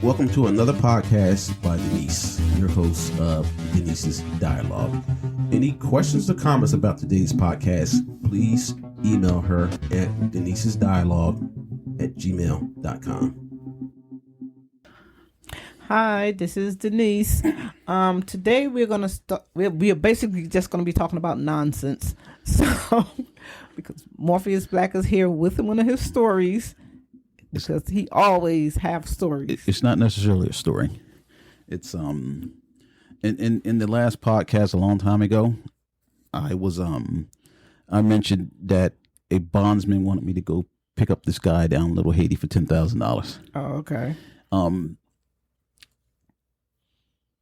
Welcome to another podcast by Denise, your host of Denise's Dialogue. Any questions or comments about today's podcast, please email her at denisesdialogue@gmail.com. Hi, this is Denise. Today we're gonna start. We are basically just gonna be talking about nonsense. So, because Morpheus Black is here with one of his stories, because he always have stories. It's not necessarily a story. It's in the last podcast a long time ago, I mentioned that a bondsman wanted me to go pick up this guy down in Little Haiti for $10,000. Oh, okay. And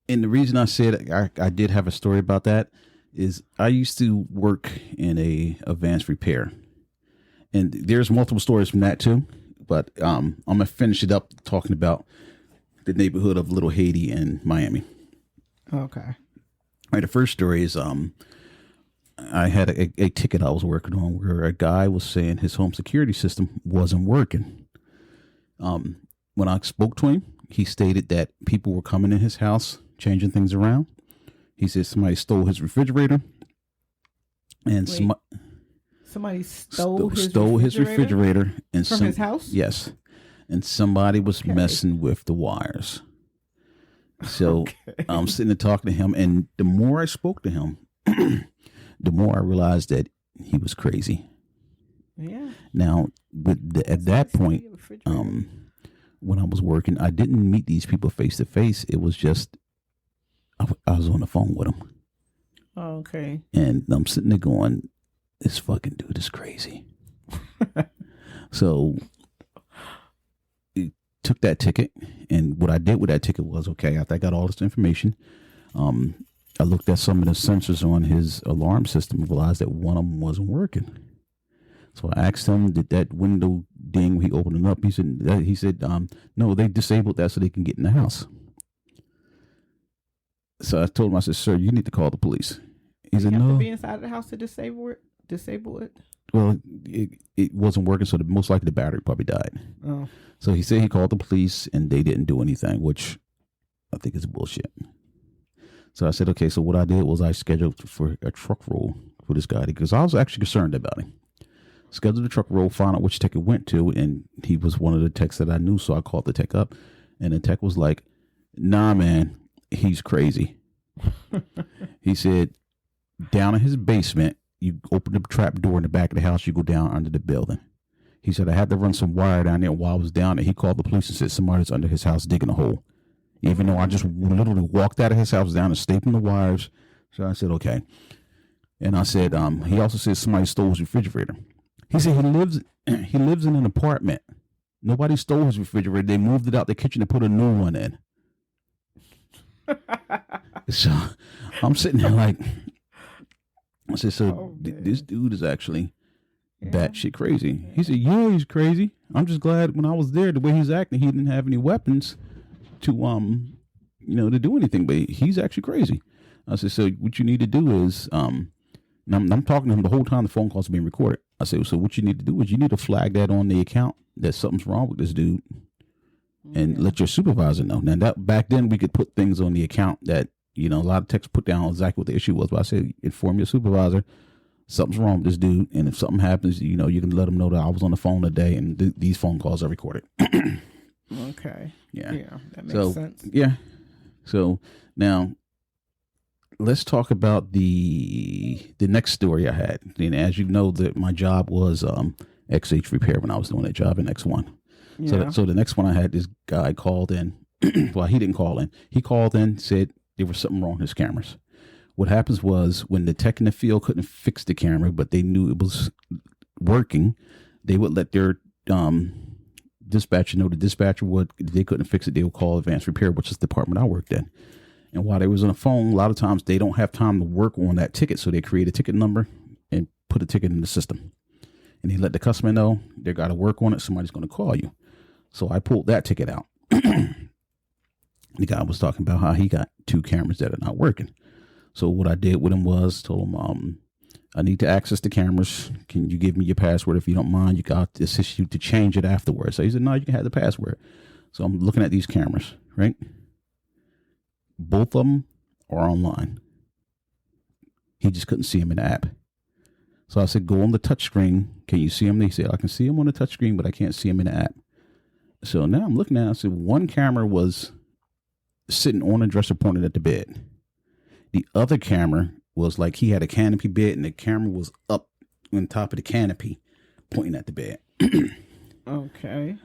the reason I said I did have a story about that is I used to work in a advanced repair, and there's multiple stories from that too. But I'm gonna finish it up talking about the neighborhood of Little Haiti in Miami. Okay. All right. The first story is I had a ticket I was working on where a guy was saying his home security system wasn't working. When I spoke to him, he stated that people were coming in his house, changing things around. He said somebody stole his refrigerator, and Somebody stole his refrigerator and from his house? Yes. And somebody was messing with the wires. So I'm sitting there talking to him, and the more I spoke to him, the more I realized that he was crazy. Yeah. Now, at that point, when I was working, I didn't meet these people face to face. It was just I was on the phone with them. Oh, okay. And I'm sitting there going, this fucking dude is crazy. So he took that ticket, and what I did with that ticket was, okay, after I got all this information, I looked at some of the sensors on his alarm system and realized that one of them wasn't working. So I asked him, did that window ding when he opened it up? He said, no, they disabled that so they can get in the house. So I told him, I said, sir, you need to call the police. He said, you have no. to be inside the house to disable it? Well, it wasn't working, so most likely the battery probably died. Oh. So he said he called the police, and they didn't do anything, which I think is bullshit. So I said, okay, so what I did was I scheduled for a truck roll for this guy because I was actually concerned about him. Scheduled the truck roll, found out which tech it went to, and he was one of the techs that I knew, so I called the tech up, and the tech was like, nah, man, he's crazy. He said, down in his basement, you open the trap door in the back of the house, you go down under the building. He said, I had to run some wire down there while I was down there. He called the police and said somebody's under his house digging a hole. Even though I just literally walked out of his house down and stapled the wires. So I said, okay. And I said, he also said somebody stole his refrigerator. He said he lives in an apartment. Nobody stole his refrigerator. They moved it out the kitchen and put a new one in. So I'm sitting there like, I said, so this dude is actually batshit crazy. He said, yeah, he's crazy. I'm just glad when I was there, the way he's acting, he didn't have any weapons to, to do anything, but he's actually crazy. I said, so what you need to do is, and I'm talking to him the whole time the phone calls are being recorded. I said, so what you need to do is you need to flag that on the account that something's wrong with this dude and let your supervisor know. Now that back then we could put things on the account that, a lot of techs put down exactly what the issue was. But I said, inform your supervisor, something's wrong with this dude. And if something happens, you can let them know that I was on the phone today and these phone calls are recorded. Okay. Yeah. That makes sense. Yeah. So now let's talk about the next story I had. And as you know, that my job was XH repair when I was doing that job in X1. Yeah. So the next one I had, this guy called in. Well, he didn't call in. He called in, said there was something wrong with his cameras. What happens was when the tech in the field couldn't fix the camera, but they knew it was working, they would let their dispatcher know. The dispatcher would, if they couldn't fix it, they would call advanced repair, which is the department I worked in. And while they was on the phone, a lot of times they don't have time to work on that ticket, so they create a ticket number and put a ticket in the system. And they let the customer know they got to work on it. Somebody's going to call you. So I pulled that ticket out. The guy was talking about how he got 2 cameras that are not working. So what I did with him was told him, I need to access the cameras. Can you give me your password? If you don't mind, I'll assist you to change it afterwards. So he said, no, you can have the password. So I'm looking at these cameras, right? Both of them are online. He just couldn't see them in the app. So I said, go on the touch screen. Can you see them? They said, I can see them on the touch screen, but I can't see them in the app. So now I'm looking at it. I said, one camera was sitting on a dresser pointed at the bed. The other camera was like he had a canopy bed and the camera was up on top of the canopy pointing at the bed. Okay.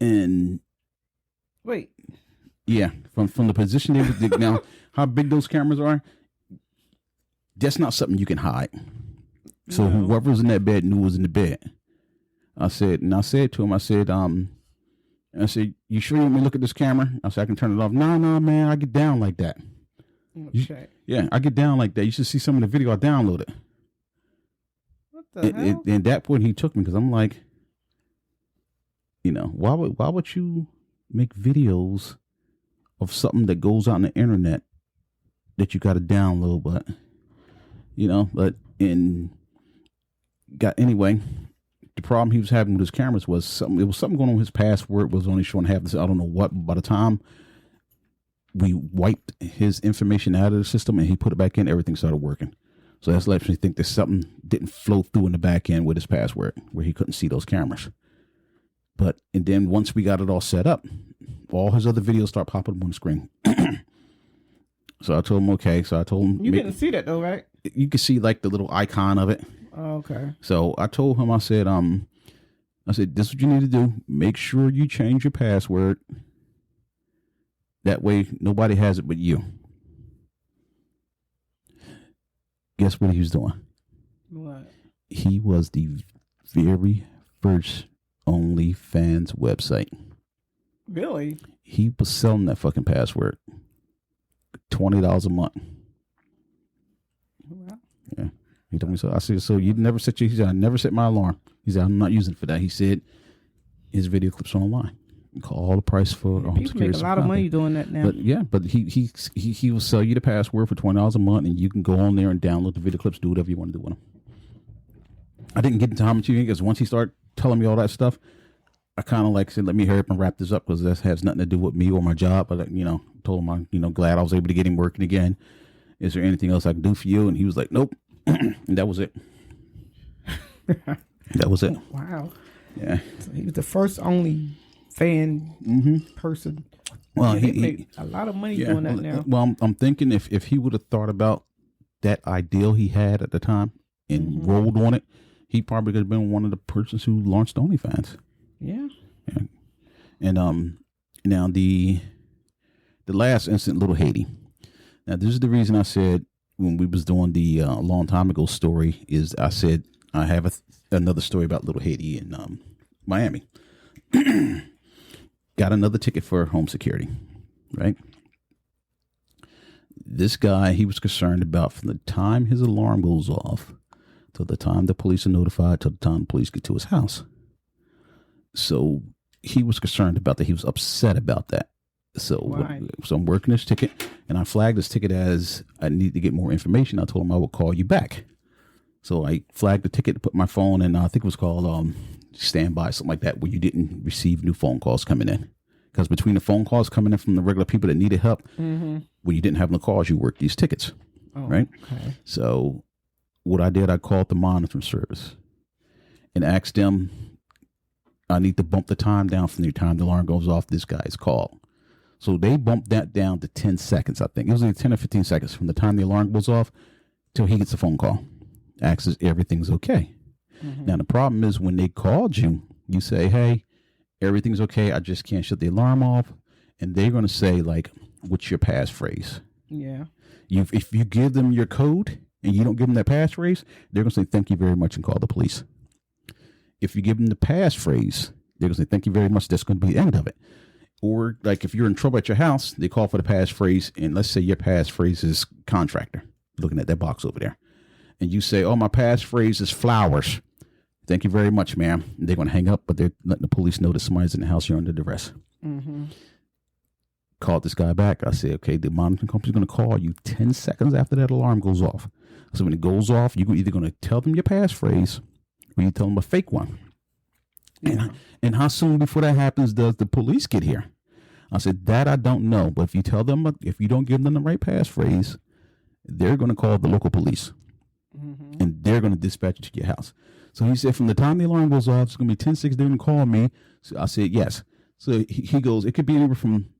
And wait. Yeah, from the position they were now, how big those cameras are, that's not something you can hide. So whoever was in that bed knew was in the bed. I said to him, I said, you sure you want me to look at this camera? I said, I can turn it off. No, man, I get down like that. Okay. Yeah, I get down like that. You should see some of the video. I download it. What the hell? And that point he took me because I'm like, why would you make videos of something that goes out on the internet that you got to download? Anyway, the problem he was having with his cameras was something going on with his password was only showing half this. I don't know what. By the time we wiped his information out of the system and he put it back in, everything started working. So that's led me to think that something didn't flow through in the back end with his password where he couldn't see those cameras. And then once we got it all set up, all his other videos start popping up on the screen. So I told him, okay. So I told him. You didn't see that though, right? You can see like the little icon of it. Oh, okay. So I told him, I said, this is what you need to do. Make sure you change your password. That way nobody has it but you. Guess what he was doing? What? He was the very first OnlyFans website. Really? He was selling that fucking password. $20 a month. Wow. Yeah. He told me so. I said, so you never set he said, I never set my alarm. He said, I'm not using it for that. He said his video clips are online. Call the price for people make a lot of money doing that now. But he will sell you the password for $20 a month, and you can go on there and download the video clips, do whatever you want to do with them. I didn't get into how much you get because once he started telling me all that stuff, I kind of like said, let me hurry up and wrap this up because that has nothing to do with me or my job. But told him I'm glad I was able to get him working again. Is there anything else I can do for you? And he was like, nope. And that was it. That was it. Wow. Yeah. So he was the first only fan person. Well, he made a lot of money doing that now. Well, I'm thinking if he would have thought about that ideal he had at the time and rolled on it, he probably could have been one of the persons who launched OnlyFans. Yeah. And now the last incident, Little Haiti. Now this is the reason I said when we was doing the a long time ago story is I said I have another story about Little Haiti in Miami. Got another ticket for home security, right? This guy, he was concerned about from the time his alarm goes off till the time the police are notified, till the time the police get to his house. So he was concerned about that. He was upset about that. So I'm working this ticket, and I flagged this ticket as I need to get more information. I told him I would call you back. So I flagged the ticket to put my phone in. I think it was called standby, something like that, where you didn't receive new phone calls coming in. Because between the phone calls coming in from the regular people that needed help, when you didn't have no calls, you worked these tickets, right? Okay. So what I did, I called the monitoring service and asked them, I need to bump the time down from the time the alarm goes off this guy's call. So they bumped that down to 10 seconds, I think. It was like 10 or 15 seconds from the time the alarm goes off till he gets a phone call. Asks if everything's okay. Now, the problem is when they called you, you say, hey, everything's okay. I just can't shut the alarm off. And they're going to say, like, what's your passphrase? Yeah. If you give them your code and you don't give them that passphrase, they're going to say, thank you very much and call the police. If you give them the passphrase, they're going to say, thank you very much. That's going to be the end of it. Or like if you're in trouble at your house, they call for the passphrase. And let's say your passphrase is contractor, looking at that box over there. And you say, oh, my passphrase is flowers. Thank you very much, ma'am. And they're going to hang up, but they're letting the police know that somebody's in the house. You're under duress. Called this guy back. I said, okay, the monitoring company's going to call you 10 seconds after that alarm goes off. So when it goes off, you're either going to tell them your passphrase or you tell them a fake one. And how soon before that happens does the police get here? I said, that I don't know. But if you tell them, if you don't give them the right passphrase, they're going to call the local police. And they're going to dispatch you to your house. So he said, from the time the alarm goes off, it's going to be 10-6. They're going to call me. So I said, yes. So he goes, it could be anywhere from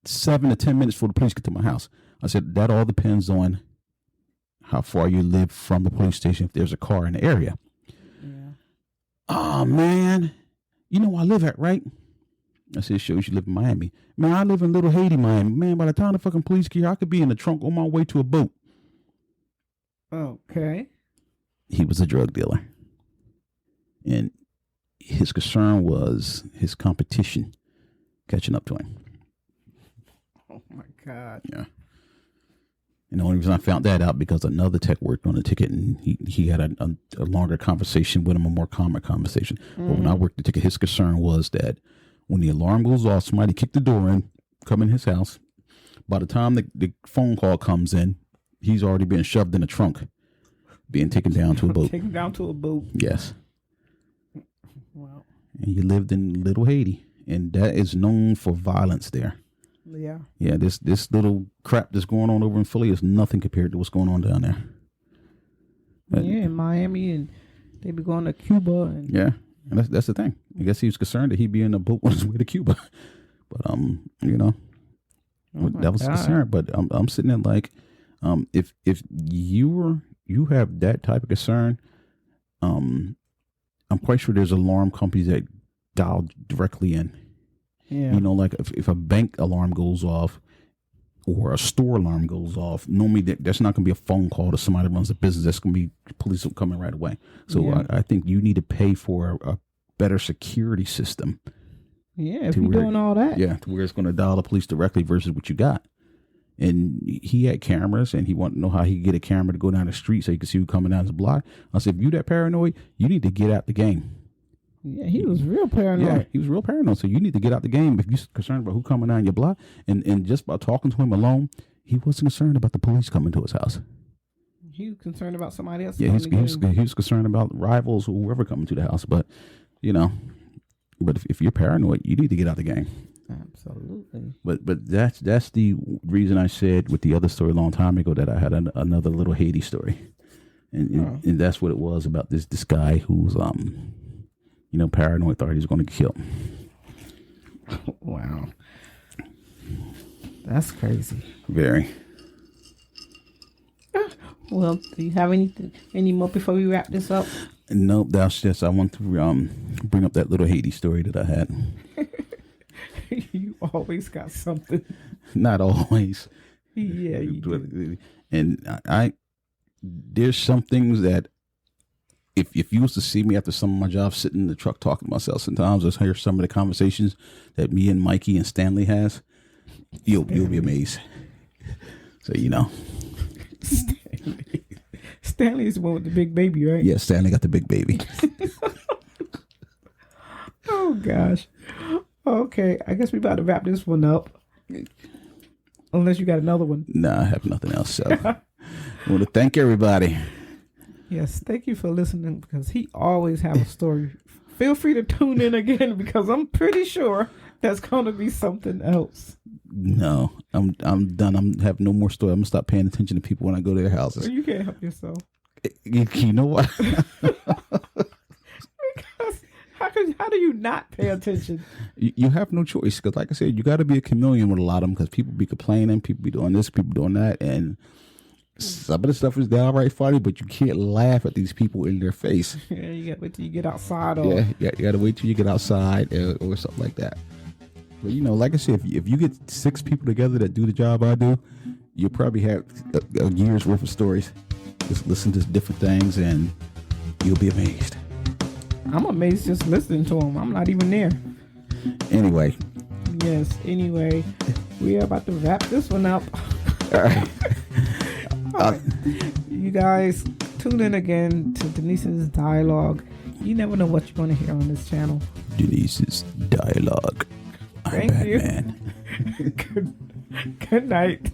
7 to 10 minutes before the police get to my house. I said, that all depends on how far you live from the police station, if there's a car in the area. Yeah. Oh, man. You know where I live at, right? I said, it shows you live in Miami. Man, I live in Little Haiti, Miami. Man, by the time the fucking police get here, I could be in the trunk on my way to a boat. Okay. He was a drug dealer. And his concern was his competition catching up to him. Oh, my God. Yeah. And the only reason I found that out because another tech worked on the ticket, and he had a longer conversation with him, a more common conversation. But when I worked the ticket, his concern was that when the alarm goes off, somebody kick the door in, come in his house. By the time the phone call comes in, he's already been shoved in the trunk, being taken down to a boat. Taken down to a boat. Yes. Wow. And he lived in Little Haiti, and that is known for violence there. Yeah. Yeah, this little crap that's going on over in Philly is nothing compared to what's going on down there. But, yeah, in Miami, and they be going to Cuba. And yeah, and that's the thing. I guess he was concerned that he'd be in a boat on his way to Cuba. But that was a concern. But I'm sitting there like, if you have that type of concern, I'm quite sure there's alarm companies that dial directly in. Yeah. You know, like if a bank alarm goes off or a store alarm goes off, normally that's not going to be a phone call to somebody that runs a business. That's going to be police coming right away. So yeah. I think you need to pay for a better security system. Yeah, if you're doing all that. Yeah, to where it's going to dial the police directly versus what you got. And he had cameras, and he wanted to know how he could get a camera to go down the street so he could see who coming down his block. I said, if you that paranoid, you need to get out the game. Yeah, he was real paranoid. Yeah, he was real paranoid. So you need to get out the game if you're concerned about who coming down your block. And just by talking to him alone, he wasn't concerned about the police coming to his house. He was concerned about somebody else. Yeah, he was concerned about rivals or whoever coming to the house. But, if you're paranoid, you need to get out the game. Absolutely. But that's the reason I said with the other story a long time ago that I had another little Haiti story. And that's what it was about this guy who's paranoid, thought he was going to get killed. Wow. That's crazy. Very. Well, do you have any more before we wrap this up? Nope, that's just, I want to bring up that little Haiti story that I had. You always got something. Not always. Yeah, you do. And there's some things that if you was to see me after some of my jobs sitting in the truck talking to myself, sometimes I hear some of the conversations that me and Mikey and Stanley has, you'll be amazed. So, Stanley is the one with the big baby, right? Yeah, Stanley got the big baby. Oh, gosh. Okay, I guess we about to wrap this one up. Unless you got another one. Nah, I have nothing else. So I want to thank everybody. Yes, thank you for listening because he always have a story. Feel free to tune in again because I'm pretty sure that's going to be something else. No, I'm done. I have no more story. I'm going to stop paying attention to people when I go to their houses. You can't help yourself. You know what? Because how do you not pay attention? You have no choice because, like I said, you got to be a chameleon with a lot of them because people be complaining, people be doing this, people doing that, and some of the stuff is downright funny, but you can't laugh at these people in their face. Yeah, you got to wait till you get outside. You got to wait till you get outside or something like that. But, like I said, if you get 6 people together that do the job I do, you'll probably have a year's worth of stories. Just listen to different things, and you'll be amazed. I'm amazed just listening to them. I'm not even there. Anyway. Yes, anyway. We are about to wrap this one up. All right. All right. You guys, tune in again to Denise's Dialogue. You never know what you're going to hear on this channel. Denise's Dialogue. Thank you. Batman. Good night.